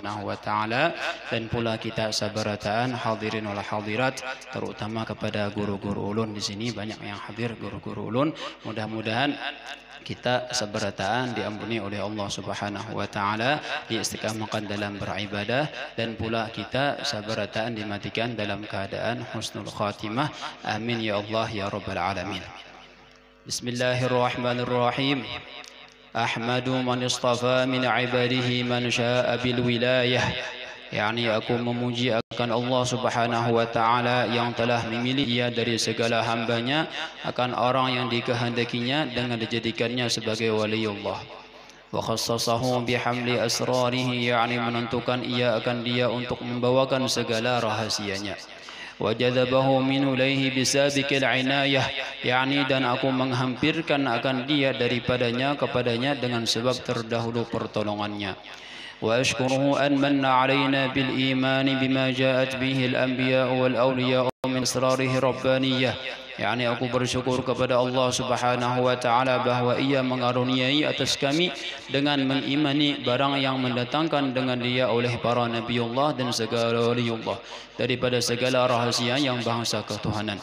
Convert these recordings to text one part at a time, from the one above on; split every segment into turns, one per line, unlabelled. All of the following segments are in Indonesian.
Subhanahu wa taala, dan pula kita sabarataan hadirin wal hadirat, terutama kepada guru-guru ulun di sini banyak yang hadir guru-guru ulun. Mudah-mudahan kita sabarataan diampuni oleh Allah Subhanahu wa taala, diistiqamahkan dalam beribadah, dan pula kita sabarataan dimatikan dalam keadaan husnul khatimah. Amin ya Allah ya rabbal alamin. Bismillahirrahmanirrahim. Ahmadu man istafa min ibadihi man syaa bil wilayah. Yani aku memuji akan Allah Subhanahu wa taala yang telah memilih ia dari segala hambanya akan orang yang dikehendakinya dengan dijadikannya sebagai waliullah. Wa khassasahu bihamli asrarihi, yani menentukan ia akan dia untuk membawakan segala rahasianya. Wa jadzabahu min ilaihi bisabiqil inayah, yani dan aku menghampirkan akan dia daripadanya kepadanya dengan sebab terdahulu pertolongannya. وأشكره أن من علينا بالإيمان بما جاءت به الأنبياء والأولياء من أسراره ربانية. Yani aku bersyukur kepada Allah Subhanahu wa taala bahwa ia mengaruniai atas kami dengan mengimani barang yang mendatangkan dengan dia oleh para nabiullah dan segala waliullah daripada segala rahasia yang bahasa ketuhanan.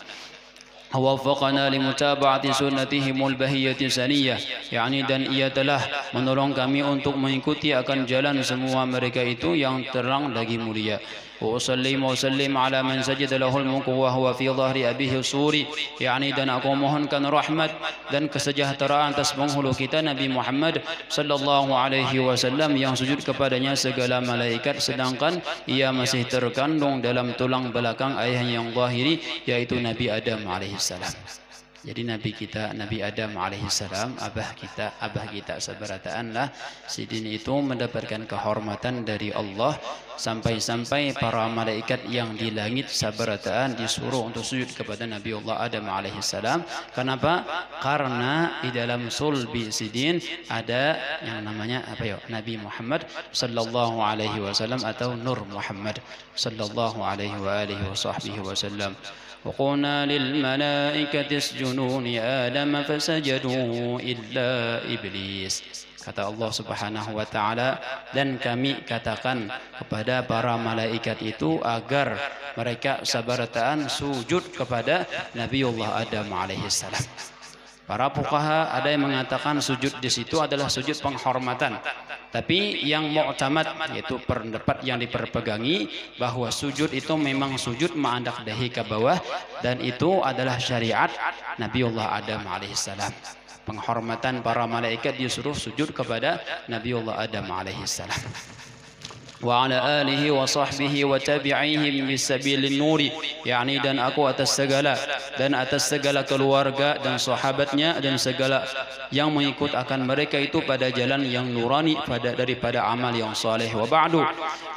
Waffaqana limutaba'ati sunnatihimul bahiyyati saniyah, yani dan ia telah menolong kami untuk mengikuti akan jalan semua mereka itu yang terang lagi mulia. Wa sallimu sallim ala man sajada lahul mulku wa huwa fi dhahri abihi suri, yani dan aku mohonkan rahmat dan kesejahteraan atas penghulu kita Nabi Muhammad sallallahu alaihi wasallam yang sujud kepadanya segala malaikat sedangkan ia masih terkandung dalam tulang belakang ayahnya yang zahiri, yaitu Nabi Adam alaihi salam. Jadi Nabi kita Nabi Adam alaihissalam, abah kita seberataanlah sidin itu mendapatkan kehormatan dari Allah sampai-sampai para malaikat yang di langit sabarataan disuruh untuk sujud kepada Nabi Allah Adam alaihissalam. Kenapa? Karena di dalam sulbi sidin ada yang namanya apa ya? Nabi Muhammad sallallahu alaihi wasallam atau Nur Muhammad sallallahu alaihi wasallam. وقلنا للملائكة اسجدوا لآدم فسجدوا إلا إبليس. Kata Allah Subhanahu wa taala, dan kami katakan kepada para malaikat itu agar mereka sabarataan sujud kepada Nabiullah Adam alaihissalam. Para fuqaha ada yang mengatakan sujud di situ adalah sujud penghormatan. Tapi yang mu'tamad, yaitu pendapat yang diperpegangi bahwa sujud itu memang sujud ma'andak dahi ke bawah, dan itu adalah syariat Nabiullah Adam alaihissalam. Penghormatan para malaikat disuruh sujud kepada Nabiullah Adam alaihissalam. Wa ala alihi wa sahbihi wa tabi'ihim bisabilin nuri, yani dan aku atas segala keluarga dan sahabatnya dan segala yang mengikut akan mereka itu pada jalan yang nurani daripada amal yang saleh. Wa ba'du,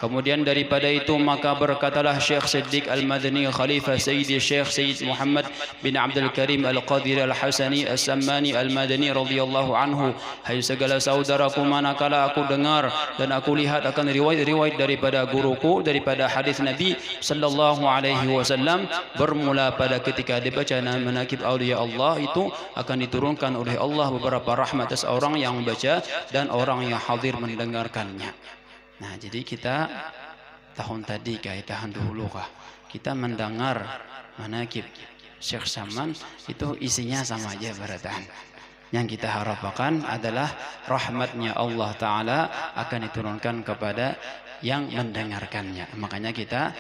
kemudian daripada itu maka berkatalah Syekh Siddiq Al-Madani Khalifah Sayyidi Syekh Sayyid Muhammad bin Abdul Karim Al-Qadiri Al-Hasani As-Sammani Al-Madani radhiyallahu anhu, hai segala saudaraku, manakala aku dengar dan aku lihat akan riwayat daripada guruku daripada hadis Nabi sallallahu alaihi wasallam bermula pada ketika dibaca manaqib auliya Allah itu akan diturunkan oleh Allah beberapa rahmat atas orang yang membaca dan orang yang hadir mendengarkannya. Nah, jadi kita tahun tadi tahun dulu kita mendengar manaqib Syekh Saman itu isinya sama aja barataan. Yang kita harapkan adalah rahmatnya Allah Ta'ala akan diturunkan kepada yang mendengarkannya. Makanya kita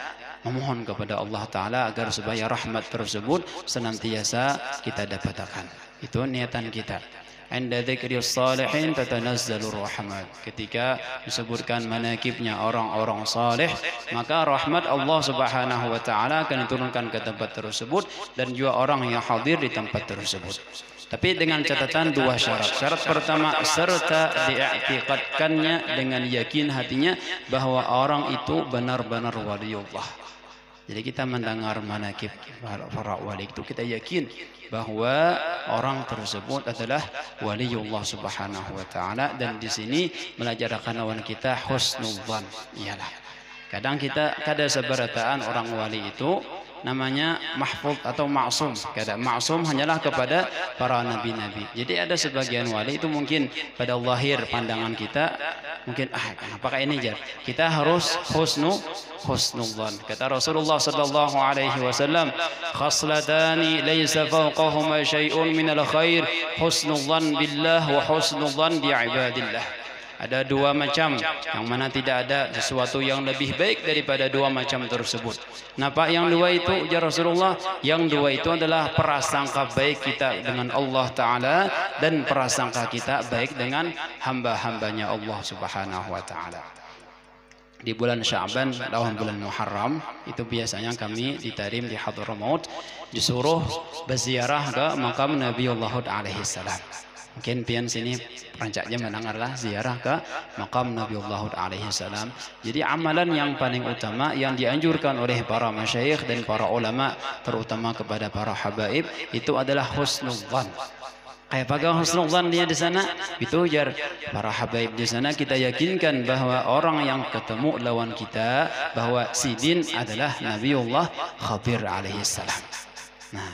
memohon kepada Allah Ta'ala agar supaya rahmat tersebut senantiasa kita dapatkan. Itu niatan kita. Inda dzikri salihin tatanazzalur rahmat. Ketika disebutkan manaqibnya orang-orang saleh, maka rahmat Allah Subhanahu wa taala akan diturunkan ke tempat tersebut dan juga orang yang hadir di tempat tersebut. Tapi dengan catatan dua syarat. Syarat pertama, serta diiktikadkannya dengan yakin hatinya bahwa orang itu benar-benar waliullah. Jadi kita mendengar manaqib para wali itu kita yakin bahwa orang tersebut adalah waliullah Subhanahu wa taala, dan di sini mengajarkan lawan kita husnudzan. Iyalah. Kadang kita kada sabarataan orang wali itu namanya mahfuz atau maksum. Kata maksum hanyalah kepada para nabi-nabi. Jadi ada sebagian wali itu mungkin pada lahir pandangan kita mungkin apakah ini jar? Kita harus husnudzan. Kata Rasulullah sallallahu alaihi wasallam, khaslatani laisa fawqahuma syai'un minal khair, husnudzan billah wa husnudzan bi ibadillah. Ada dua macam yang mana tidak ada sesuatu yang lebih baik daripada dua macam tersebut. Napa yang dua itu ya Rasulullah? Yang dua itu adalah prasangka baik kita dengan Allah Ta'ala dan prasangka kita baik dengan hamba-hambanya Allah Subhanahu Wa Ta'ala. Di bulan Sya'ban lawan bulan Muharram itu biasanya kami ditarim di Hadramaut disuruh berziarah ke makam Nabiullah alaihi salam. Mungkin pian sini perancaknya mendengarlah ziarah ke makam Nabiullah alaihi salam. Jadi amalan yang paling utama yang dianjurkan oleh para masyayikh dan para ulama terutama kepada para habaib itu adalah husnudzan. Kayak pakai husnudzan dia di sana itu jar para habaib di sana kita yakinkan bahwa orang yang ketemu lawan kita bahwa sidin adalah Nabiullah Khadir alaihi salam. Nah,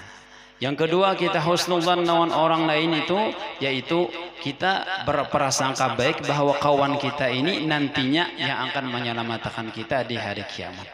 yang kedua kita husnudzan lawan orang lain itu yaitu kita berprasangka baik bahwa kawan kita ini nantinya yang akan menyelamatkan kita di hari kiamat.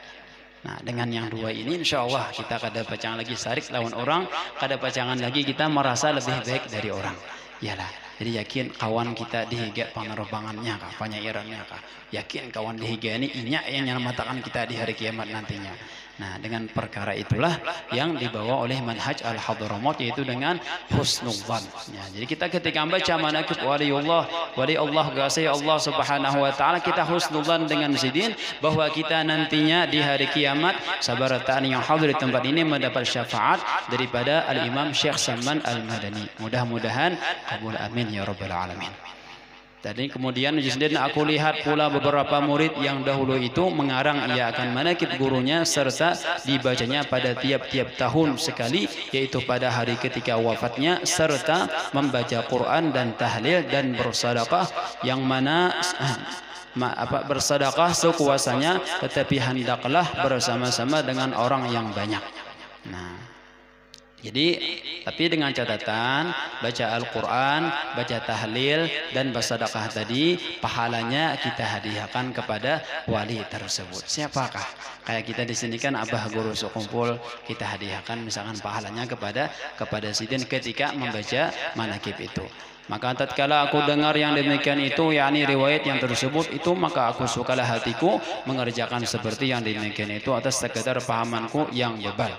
Nah dengan yang dua ini insya Allah kita kada pacangan lagi sarik lawan orang, kada pacangan lagi kita merasa lebih baik dari orang. Yalah, jadi yakin kawan kita dihiga penerbangannya kah, penyairannya kah, yakin kawan dihiga ini yang menyelamatkan kita di hari kiamat nantinya. Nah dengan perkara itulah yang dibawa oleh manhaj al-Hadramaut yaitu dengan husnudzan. Ya, jadi kita ketika membaca manaqib wali Allah gasai Allah Subhanahu Wa Taala kita husnudzan dengan sidin bahwa kita nantinya di hari kiamat sabarataan yang hadir di tempat ini mendapat syafaat daripada al-Imam Syekh Salman Al-Madani. Mudah-mudahan kabul amin ya rabbal alamin. Tadi kemudian aku lihat pula beberapa murid yang dahulu itu mengarang ia akan manaqib gurunya serta dibacanya pada tiap-tiap tahun sekali yaitu pada hari ketika wafatnya serta membaca Quran dan tahlil dan bersedekah yang mana bersedekah sekuasanya tetapi hendaklah bersama-sama dengan orang yang banyak. Nah jadi tapi dengan catatan baca Al-Quran, baca tahlil dan bersedekah tadi pahalanya kita hadiahkan kepada wali tersebut. Siapakah? Kayak kita di sini kan abah guru sekumpul kita hadiahkan misalkan pahalanya kepada sidin ketika membaca manaqib itu. Maka tatkala aku dengar yang demikian itu yakni riwayat yang tersebut itu maka aku sukalah hatiku mengerjakan seperti yang demikian itu atas sekadar pahamanku yang bebal.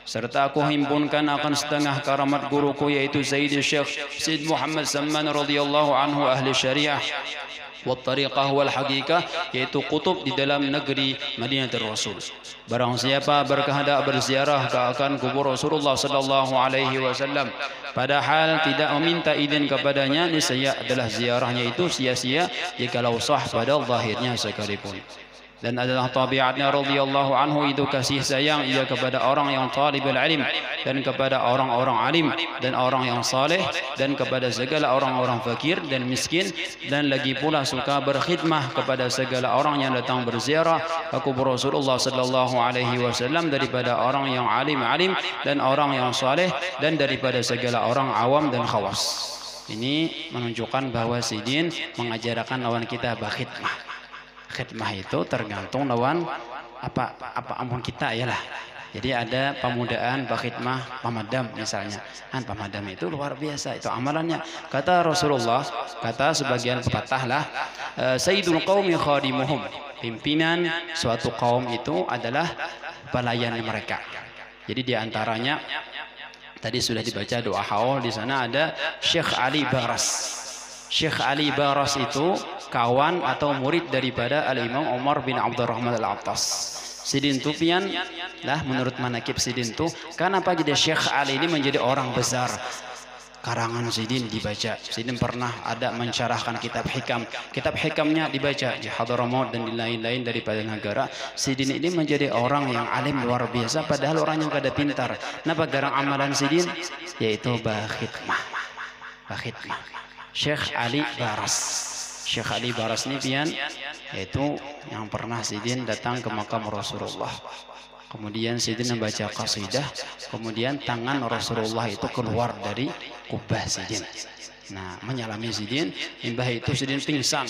Serta aku himpunkan akan setengah karamat guruku yaitu Sayyid Syekh Sayyid Muhammad Salman radhiyallahu anhu ahli syariah wa tariqah wal haqiqah yaitu kutub di dalam negeri Madinatul Rasul. Barang siapa berkehendak berziarah ke akan kubur Rasulullah sallallahu alaihi wasallam padahal tidak meminta izin kepadanya niscaya adalah ziarahnya itu sia-sia jikalau sah pada zahirnya sekalipun. Dan adalah tabiatnya radhiyallahu anhu itu kasih sayang ia kepada orang yang talibul ilm dan kepada orang-orang alim dan orang yang saleh dan kepada segala orang-orang fakir dan miskin dan lagi pula suka berkhidmah kepada segala orang yang datang berziarah ke kubur Rasulullah sallallahu alaihi wasallam daripada orang yang alim dan orang yang saleh dan daripada segala orang awam dan khawas. Ini menunjukkan bahwa sidin mengajarkan lawan kita berkhidmah. Khidmah itu tergantung lawan apa ampun kita ya lah. Jadi ada pemudaan berkhidmah pamadam misalnya. Kan pamadam itu luar biasa itu amalannya. Kata Rasulullah, kata sebagian pepatah lah, Sayyidul qaumi khadimuhum. Pimpinan suatu kaum itu adalah pelayan mereka. Jadi di antaranya tadi sudah dibaca doa haul di sana ada Syekh Ali Baras. Syekh Ali Baras itu kawan atau murid daripada Al-Imam Umar bin Abdurrahman Al-Attas. Sidin Tupian lah menurut manaqib Sidin tu kenapa jadi Syekh Ali ini menjadi orang besar. Karangan Sidin dibaca. Sidin pernah ada mensyarahkan kitab hikam. Kitab hikamnya dibaca di Hadramaut dan di lain-lain daripada negara. Sidin ini menjadi orang yang alim luar biasa padahal orang yang kada pintar. Napa garang amalan Sidin? Yaitu berkhidmah. Berkhidmah. Syekh Ali Baras. Syekh Ali Baras ini pian yaitu yang pernah sidin datang ke makam Rasulullah. Kemudian Sidin membaca qasidah, kemudian tangan Rasulullah itu keluar dari kubah Sidin. Nah, menyalami Sidin, imbah itu Sidin pingsan.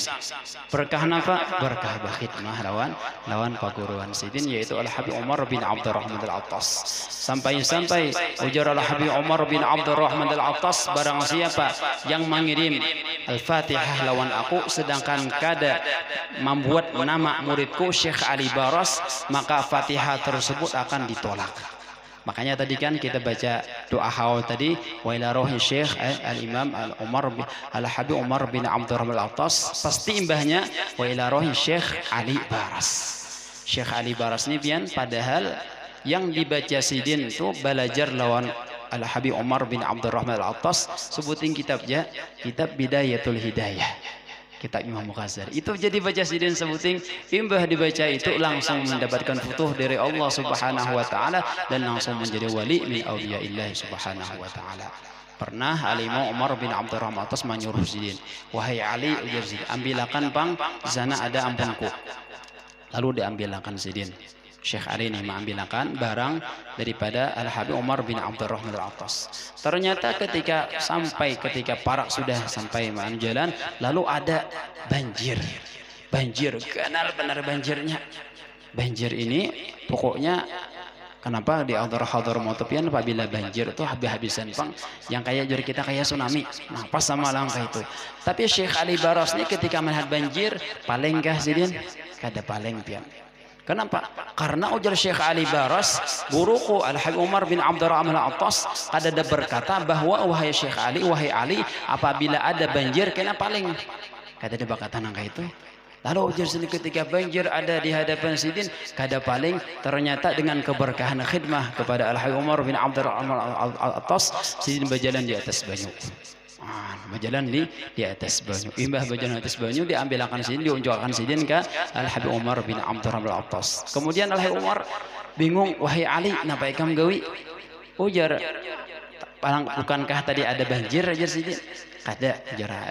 Berkah apa? Berkah bakhidmah lawan paguruan Sidin, yaitu Al-Habib Umar bin Abdurrahman Al-Attas. Sampai-sampai ujar Al-Habib Umar bin Abdurrahman Al-Attas, barang siapa yang mengirim Al-Fatihah lawan aku, sedangkan kada membuat nama muridku Syekh Ali Baras, maka Fatihah tersebut akan ditolak. Makanya tadi kan kita baca doa haul tadi, wa ila rohi Syekh Al-Imam Al-Habib Umar bin Abdurrahman Al-Attas, pasti imbahnya wa ila rohi Syekh Ali Baras. Syekh Ali Baras ini pian, padahal yang dibaca Sidin itu belajar lawan Al-Habib Umar bin Abdurrahman Al-Attas, sebutin kitabnya, kitab Bidayatul Hidayah, kitab Imam Muqazzar. Itu jadi baca Sidin sebuting, imbah dibaca itu langsung mendapatkan futuh dari Allah Subhanahu wa taala dan langsung menjadi wali min auliyaillah Subhanahu wa taala. Pernah Al-Imam Umar bin Abdurrahman Al-Attas menyuruh Sidin, wahai Ali, ujar Sidin, ambilakan pang, di sana ada ampunku. Lalu diambilakan Sidin. Syekh Ali ini mengambilkan barang daripada Al-Habib Umar bin Abdurrahman Al-Attas. Ternyata ketika parak sudah sampai jalan, lalu ada banjir. Banjir, kenal benar banjirnya. Banjir ini pokoknya kenapa di hadar motopian apabila banjir itu habis-habisan pang, yang kayak jari kita kayak tsunami. Nah, pas sama langkah itu. Tapi Syekh Ali Baras ini ketika melihat banjir, palengkah Sidin? Kada paleng pian. Kenapa? Karena ujar Syekh Ali Baras, guruku Al-Habib Umar bin Abdurrahman Al-Attas ada berkata bahwa wahai Syekh Ali, wahai Ali, apabila ada banjir kena paling. Kata dia berkata nangka itu. Lalu ujar sini ketika banjir ada di hadapan Sidin, kada paling, ternyata dengan keberkahan khidmah kepada Al-Habib Umar bin Abdurrahman Al-Attas, Sidin berjalan di atas banyu. Berjalan di atas banyu. Imbah berjalan di atas banyu, diambilkan Sidin, diunjukkan Sidin ke Al-Habib Umar bin Abdurrahman Al-Attas. Kemudian Al-Habib Umar bingung, wahai Ali, napa ikam gawi? Ujar, bukankah tadi ada banjir? Ajar Sidin. Kada,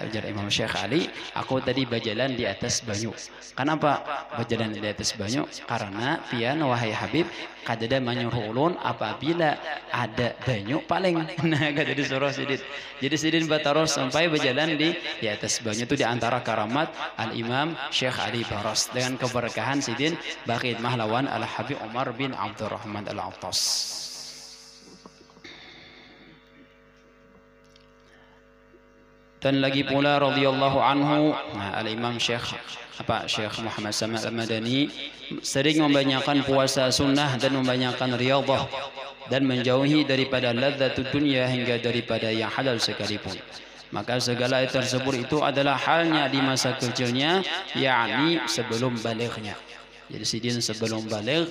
ujar Imam Syekh Ali, aku tadi berjalan di atas banyu. Kenapa berjalan di atas banyu? Karena pian wahai Habib, kada ada menyuruh ulun apabila ada banyu paling. Nah, kada disuruh Sidin. Jadi Sidin bataros sampai berjalan di atas banyu. Itu diantara karamat Al-Imam Syekh Ali Baras. Dengan keberkahan Sidin bakhidmah lawan Al-Habib Umar bin Abdurrahman Al-Attas. Dan lagi pula radhiyallahu anhu, Al-Imam Syekh Muhammad Sama' Al-Madani sering membanyakan puasa sunnah dan membanyakan riyadhah dan menjauhi daripada lazzatud dunya hingga daripada yang halal sekalipun. Maka segala tersebut itu adalah halnya di masa kecilnya, yakni sebelum balighnya. Jadi Sidin sebelum baligh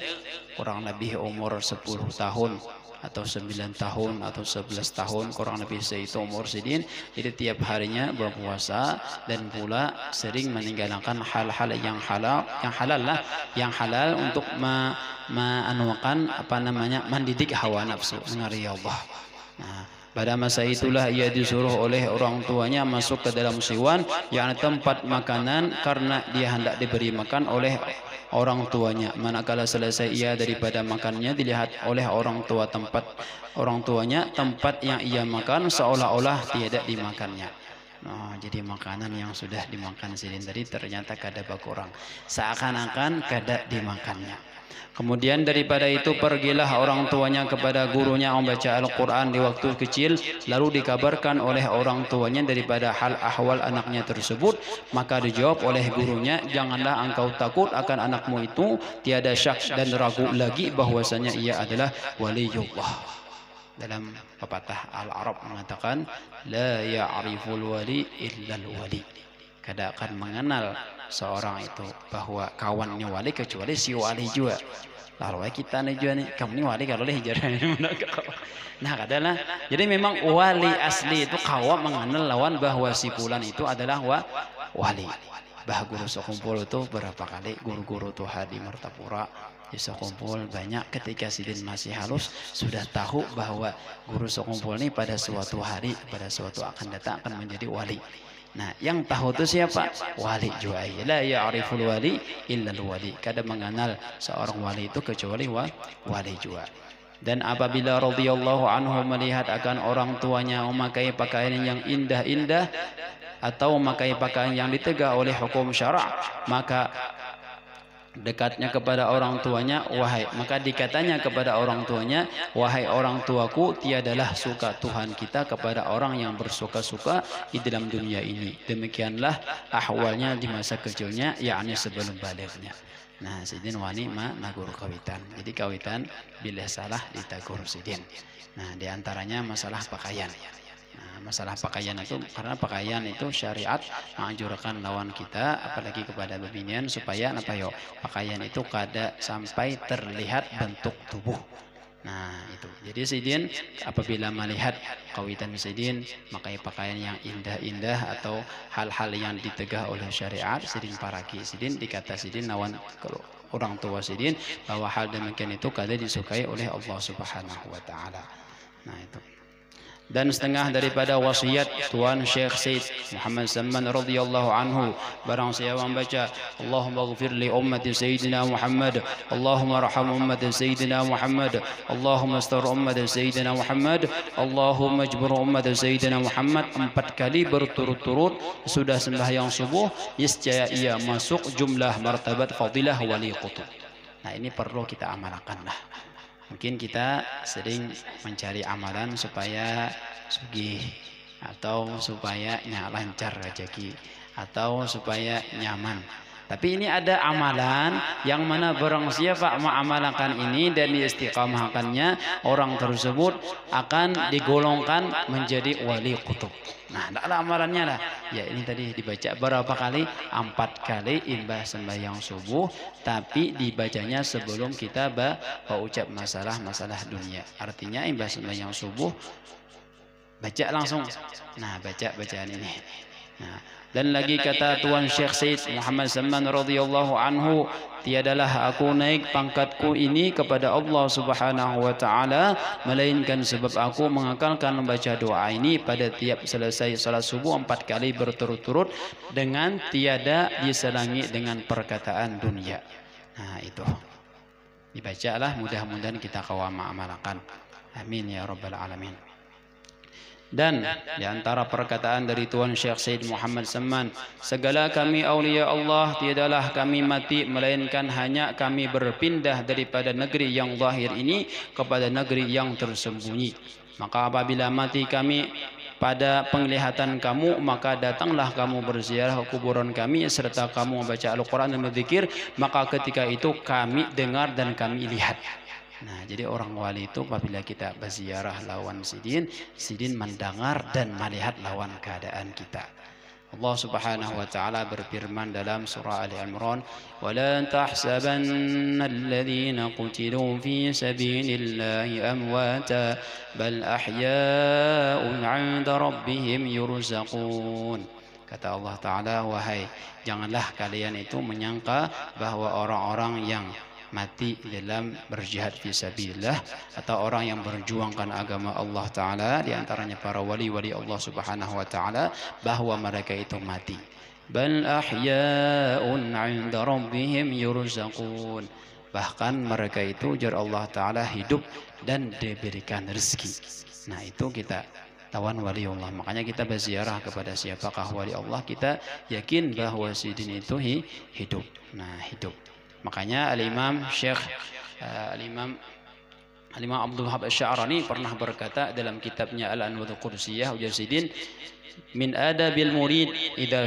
kurang lebih umur 10 tahun atau 9 tahun atau 11 tahun, kurang lebih itu umur Sidin. Jadi tiap harinya berpuasa dan pula sering meninggalkan hal-hal yang halal untuk mendidik hawa nafsu, mengari Allah. Nah, pada masa itulah ia disuruh oleh orang tuanya masuk ke dalam siwan, yang tempat makanan, karena dia hendak diberi makan oleh orang tuanya. Manakala selesai ia daripada makannya, dilihat oleh orang tuanya tempat yang ia makan seolah-olah tidak dimakannya. Nah, jadi makanan yang sudah dimakan Sidin tadi ternyata kada berkurang, seakan-akan kada dimakannya. Kemudian daripada itu pergilah orang tuanya kepada gurunya membaca Al-Quran di waktu kecil, lalu dikabarkan oleh orang tuanya daripada hal ahwal anaknya tersebut. Maka dijawab oleh gurunya, janganlah engkau takut akan anakmu itu, tiada syak dan ragu lagi bahwasanya ia adalah waliullah. Dalam pepatah Al-Arab mengatakan, la ya'riful wali illal wali, kada akan mengenal seorang itu bahwa kawannya wali kecuali si wali juga. Lalu kita nih juga nih, kamu nih wali kalau leh jarang. Nah, kadalah. Jadi memang wali asli itu kawan mengenal lawan bahwa si fulan itu adalah wali. Bah guru sekumpul itu berapa kali guru-guru tuh di Martapura di sekumpul banyak. Ketika Sidin masih halus sudah tahu bahwa guru sekumpul ini pada suatu hari, pada suatu akan datang akan menjadi wali. Nah, yang tahu itu siapa? Wali juga. La ya'riful wali illa wali. Kada mengenal seorang wali itu kecuali wali juga. Dan apabila radhiyallahu anhu melihat akan orang tuanya memakai pakaian yang indah-indah atau memakai pakaian yang ditegak oleh hukum syara', maka dekatnya kepada orang tuanya, maka dikatanya kepada orang tuanya, wahai orang tuaku, tiadalah suka Tuhan kita kepada orang yang bersuka-suka di dalam dunia ini. Demikianlah ahwalnya di masa kecilnya, yakni sebelum balignya. Nah, sidin wani nagur kawitan. Jadi kawitan bila salah ditagur sidin. Nah, diantaranya masalah pakaian. Nah, masalah pakaian itu karena pakaian itu syariat menganjurkan lawan kita, apalagi kepada bebinian, supaya apa yo, pakaian itu kada sampai terlihat bentuk tubuh. Nah itu, jadi sidin apabila melihat kawitan sidin memakai pakaian yang indah-indah atau hal-hal yang ditegah oleh syariat, sidin paraki, sidin dikata sidin lawan kalau orang tua sidin bahwa hal demikian itu kada disukai oleh Allah Subhanahu wa taala. Nah itu. Dan setengah daripada wasiat Tuan Syekh Said Muhammad Salman radhiyallahu anhu, barang siapa membaca Allahumma ighfir li ummati sayyidina Muhammad, Allahumma arham ummati sayyidina Muhammad, Allahumma astur ummati sayyidina Muhammad, Allahumma ajbur ummati sayyidina Muhammad 4 kali berturut-turut sudah sembahyang subuh, niscaya ia masuk jumlah martabat fadilah wali qutub. Nah ini perlu kita amalkan lah. Mungkin kita sering mencari amalan supaya sugih, atau supaya lancar rezeki, atau supaya nyaman. Tapi ini ada amalan yang mana barang siapa mengamalkan ini dan diistiqamahkannya, orang tersebut akan digolongkan menjadi wali kutub. Nah, ada amalannya lah. Ya ini tadi dibaca berapa kali? 4 kali imbas sembahyang subuh, tapi dibacanya sebelum kita berucap masalah dunia. Artinya imbas sembahyang subuh baca langsung. Nah, baca bacaan ini. Nah, dan lagi kata Tuan Syekh Said Muhammad Salman radhiyallahu anhu, tiadalah aku naik pangkatku ini kepada Allah Subhanahu wa taala melainkan sebab aku mengakalkan membaca doa ini pada tiap selesai salat subuh 4 kali berturut-turut dengan tiada diselangi dengan perkataan dunia. Nah, itu. Dibacalah, mudah-mudahan kita kawam amalkan. Amin ya rabbal alamin. Dan di antara perkataan dari Tuan Syekh Said Muhammad Salman, segala kami aulia Allah tiadalah kami mati melainkan hanya kami berpindah daripada negeri yang zahir ini kepada negeri yang tersembunyi. Maka apabila mati kami pada penglihatan kamu, maka datanglah kamu berziarah kuburan kami serta kamu membaca Al-Quran dan berzikir, maka ketika itu kami dengar dan kami lihat. Nah, jadi orang wali itu apabila kita berziarah lawan sidin, sidin mendengar dan melihat lawan keadaan kita. Allah Subhanahu wa taala berfirman dalam surah Ali Imran, "Wa la tahsabanna alladhina qutilu fi sabilillahi amwata bal ahya'un 'inda rabbihim yurzaqun." Kata Allah taala, wahai janganlah kalian itu menyangka bahwa orang-orang yang mati dalam berjihad fisabilillah atau orang yang berjuangkan agama Allah Ta'ala, diantaranya para wali-wali Allah Subhanahu wa Ta'ala, bahwa mereka itu mati. Bal ahya'un 'inda rabbihim yurzaqun. Bahkan mereka itu ujar Allah Ta'ala hidup dan diberikan rezeki. Nah itu kita tawan wali Allah. Makanya kita berziarah kepada siapakah wali Allah, kita yakin bahwa sidin itu hidup. Nah hidup. Makanya Al-Imam Syekh Al-Imam Abdul Wahab Asy-Sya'rani pernah berkata dalam kitabnya Al-Anwadul Qudsiyah, ujar sidin, min adabil murid idza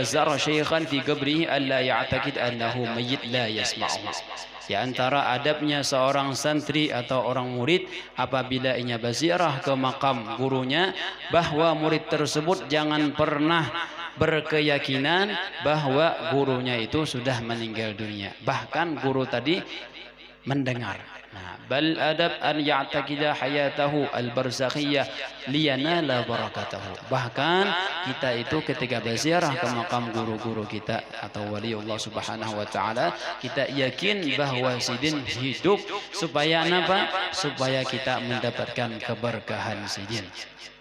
zara syaikhan fi qabrihi alla ya'taqid annahu mayyit la yasma'u. Di antara adabnya seorang santri atau orang murid apabila ia berziarah ke makam gurunya, bahwa murid tersebut jangan pernah berkeyakinan bahwa gurunya itu sudah meninggal dunia. Bahkan guru tadi mendengar. Nah, bal adab an ya'taqida hayatahu al-barzakhiyah liyanala barakatahu. Bahkan kita itu ketika berziarah ke makam guru-guru kita atau wali Allah Subhanahu wa taala, kita yakin bahwa sidin hidup supaya apa? Supaya kita mendapatkan keberkahan sidin.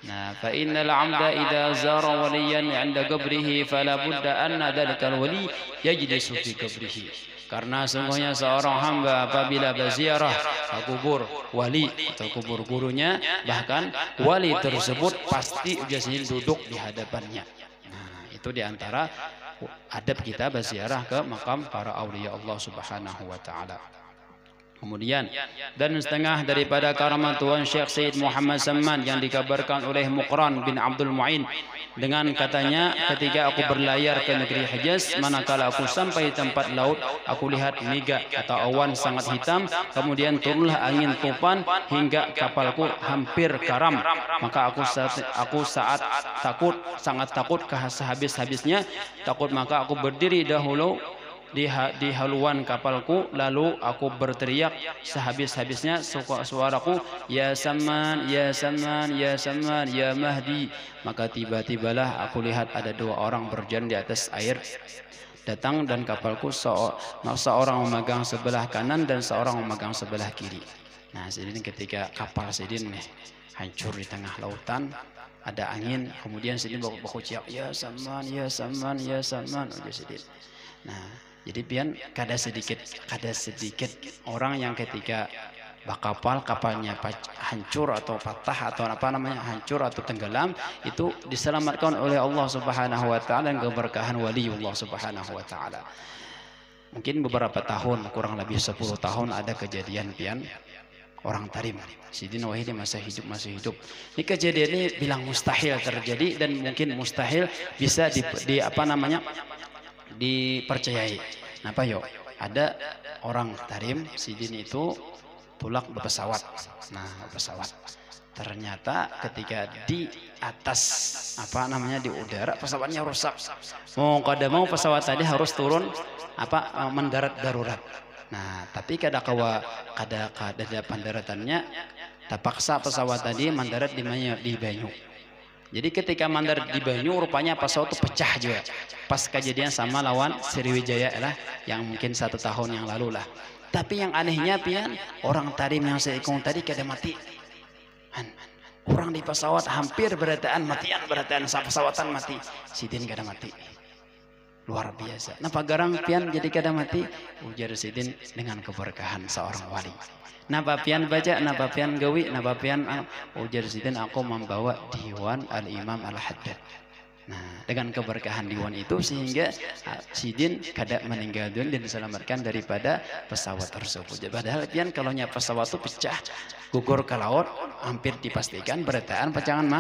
Nah, fa innal 'abda idza zara waliyan 'inda qabrihi fala budda anna dzalikal wali yajlisu fi qabrihi. Karena sungguhnya seorang hamba apabila berziarah ke kubur wali atau kubur gurunya, bahkan wali tersebut pasti biasanya duduk di hadapannya. Nah, itu diantara adab kita berziarah ke makam para aulia Allah Subhanahu wa taala. Kemudian dan setengah daripada karamat Tuan Syekh Said Muhammad Samman yang dikabarkan oleh Muqran bin Abdul Mu'in, dengan katanya, ketika aku berlayar ke negeri Hijaz, manakala aku sampai tempat laut, aku lihat mega atau awan sangat hitam, kemudian turunlah angin topan hingga kapalku hampir karam. Maka aku saat takut, sangat takut sehabis-habisnya takut, maka aku berdiri dahulu di haluan kapalku, lalu aku berteriak sehabis-habisnya suaraku, ya Samman, ya Samman, ya Samman, ya Mahdi. Maka tiba-tibalah aku lihat ada dua orang berjalan di atas air datang, dan kapalku seorang memegang sebelah kanan dan seorang memegang sebelah kiri. Nah, sidin ketika kapal sidin hancur di tengah lautan, ada angin, kemudian sidin berkuciak, ya Samman, ya Samman, ya Samman, ujar sidin. Nah, jadi pian kada sedikit orang yang ketika kapalnya hancur atau patah atau apa namanya hancur atau tenggelam, itu diselamatkan oleh Allah Subhanahu wa taala dan keberkahan waliullah Subhanahu wa taala. Mungkin beberapa tahun, kurang lebih 10 tahun ada kejadian pian orang Tarim. Sidin Wahidi masih hidup. Ini kejadian ini bilang mustahil terjadi dan mungkin mustahil bisa dipercayai. Kenapa yo? Ada orang Tarim, sidin itu tulak berpesawat. Nah, berpesawat. Ternyata ketika di atas di udara, pesawatnya rusak. Mau pesawat tadi harus turun mendarat darurat. Nah, tapi kada pendaratannya terpaksa pesawat tadi mendarat di Banyu. Jadi ketika mendarat di Banyu, rupanya pesawat itu pecah juga. Pas kejadian sama lawan Sriwijaya lah, yang mungkin 1 tahun yang lalu lah. Tapi yang anehnya pian, orang Tarim yang seikung tadi kada mati. Orang di pesawat hampir berataan pesawatan mati. Sidin kada mati. Luar biasa. Napa garang pian jadi kada mati? Ujar sidin dengan keberkahan seorang wali. Napa pian baca, napa pian gawi, napa pian ujar sidin, aku membawa diwan Al-Imam Al-Haddad. Nah, dengan keberkahan diwan itu sehingga sidin kada meninggal dunia dan diselamatkan daripada pesawat tersebut. Padahal pian kalau pesawat itu pecah, gugur ke laut, hampir dipastikan berataan pecahan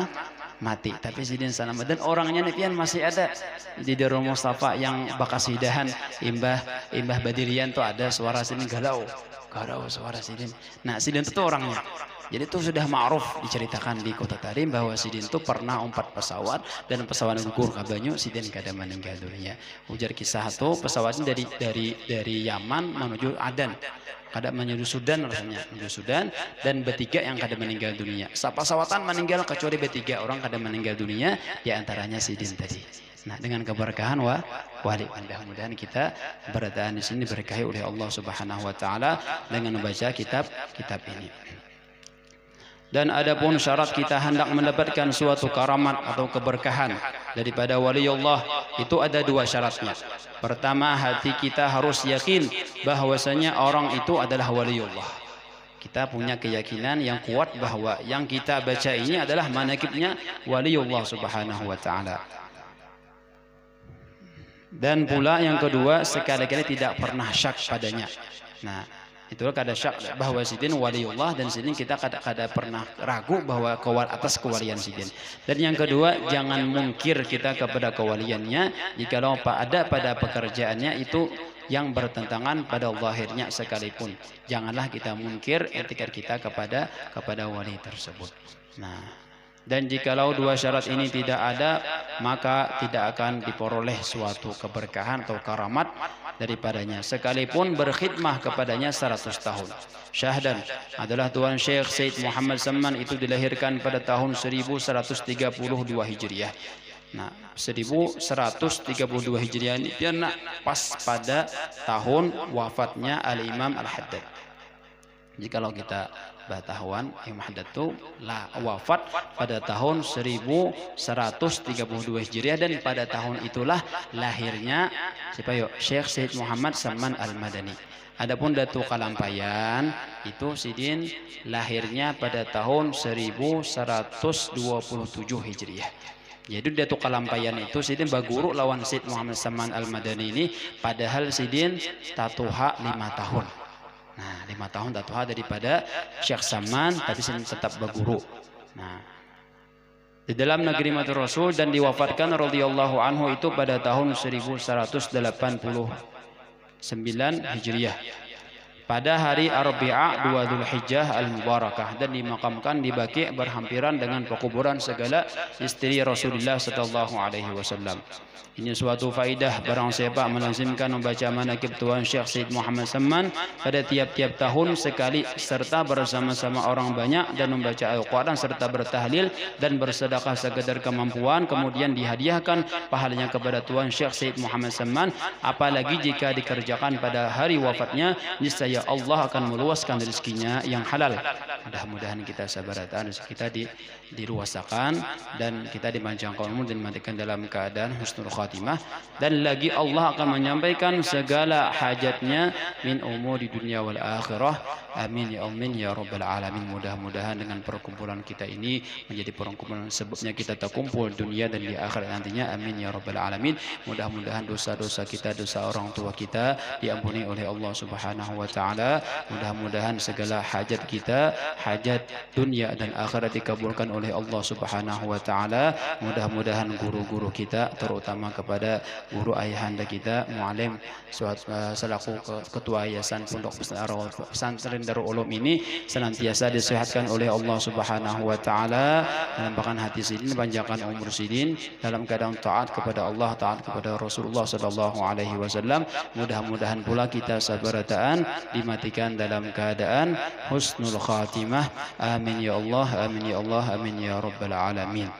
mati. Tapi sidin selamat dan orangnya pian masih ada di Darul Mustafa yang bekas hidahan Imbah Badirian tuh ada suara sidin galau suara sidin. Nah, sidin itu orangnya. Jadi itu sudah ma'ruf diceritakan di kota Tarim bahwa sidin itu pernah 4 pesawat dan pesawat gugur ke Banyu, sidin kada meninggal dunia. Ujar kisah itu pesawatnya dari Yaman menuju Adan. Kada menuju Sudan rasanya, menuju Sudan, dan bertiga yang kada meninggal dunia. Pesawatan meninggal kecuali bertiga orang kada meninggal dunia, di antaranya sidin tadi. Nah, dengan keberkahan wali, mudah-mudahan kita berataan di sini diberkahi oleh Allah Subhanahu wa taala dengan membaca kitab ini. Dan adapun syarat kita hendak mendapatkan suatu karamat atau keberkahan daripada wali Allah, itu ada 2 syaratnya. Pertama, hati kita harus yakin bahwasanya orang itu adalah wali Allah. Kita punya keyakinan yang kuat bahwa yang kita baca ini adalah manaqibnya wali Allah Subhanahu wa taala. Dan pula yang kedua, sekali-kali tidak pernah syak padanya. Nah, itu kada syak bahwa sidin waliullah, dan sidin kita kada pernah ragu bahwa atas kewalian sidin. Dan yang kedua, jangan mungkir kita kepada kewaliannya jikalau ada pada pekerjaannya itu yang bertentangan pada zahirnya sekalipun. Janganlah kita mungkir etikat kita kepada wali tersebut. Nah, dan jikalau 2 syarat ini tidak ada, maka tidak akan diperoleh suatu keberkahan atau karamat daripadanya, sekalipun berkhidmah kepadanya 100 tahun. Syahdan adalah Tuan Syekh Said Muhammad Samman itu dilahirkan pada tahun 1132 Hijriah. Nah, 1132 Hijriah ini dia pas pada tahun wafatnya Al-Imam Al-Haddad. Jikalau kita Batahuan Imam Haddad itu wafat pada tahun 1132 Hijriah, dan pada tahun itulah lahirnya siapa yuk? Syekh Said Muhammad Samman Al-Madani. Adapun Datuk Kalampayan itu sidin lahirnya pada tahun 1127 Hijriah. Jadi Datuk Kalampayan itu sidin baguru lawan Said Muhammad Samman Al-Madani ini, padahal sidin tatuha 5 tahun. Nah, 5 tahun tatuha daripada Syekh Samman, tapi sidin tetap baguru. Nah, di dalam negeri Matur Rasul, dan diwafatkan radhiyallahu anhu itu pada tahun 1189 Hijriah pada hari Arbi'a 2 Dzulhijjah Al-Mubarakah, dan dimakamkan di Baqi' berhampiran dengan pekuburan segala istri Rasulullah sallallahu alaihi wasallam. Ini suatu faidah, barang siapa melazimkan membaca manaqib Tuan Syekh Said Muhammad Samman pada tiap-tiap tahun sekali, serta bersama-sama orang banyak, dan membaca Al-Quran serta bertahlil dan bersedekah sekedar kemampuan, kemudian dihadiahkan pahalanya kepada Tuan Syekh Said Muhammad Samman, apalagi jika dikerjakan pada hari wafatnya, niscaya Allah akan meluaskan rezekinya yang halal. Mudah-mudahan kita sabaratan rezeki kita diluasakan, dan kita dimanjangkan umur dan dimatikan dalam keadaan husnul khatimah, dan lagi Allah akan menyampaikan segala hajatnya min umur di dunia wal akhirah. Amin ya amin ya rabbal alamin. Mudah-mudahan dengan perkumpulan kita ini menjadi perkumpulan sebabnya kita terkumpul dunia dan di akhirat nantinya. Amin ya rabbal alamin. Mudah-mudahan dosa-dosa kita, dosa orang tua kita diampuni oleh Allah Subhanahu wa taala. Mudah-mudahan segala hajat kita, hajat dunia dan akhirat dikabulkan oleh Allah Subhanahu wa taala. Mudah-mudahan guru-guru kita, terutama kepada guru ayahanda kita mualim selaku ketua yayasan Pondok Pesantren Darul Ulum ini, senantiasa disehatkan oleh Allah Subhanahu wa taala, menampakkan hati sidin, panjangkan umur sidin dalam keadaan taat kepada Allah, taat kepada Rasulullah sallallahu alaihi wasallam. Mudah-mudahan pula kita sabarataan dimatikan dalam keadaan husnul khatimah. Amin ya Allah, amin ya Allah, amin ya rabbal alamin.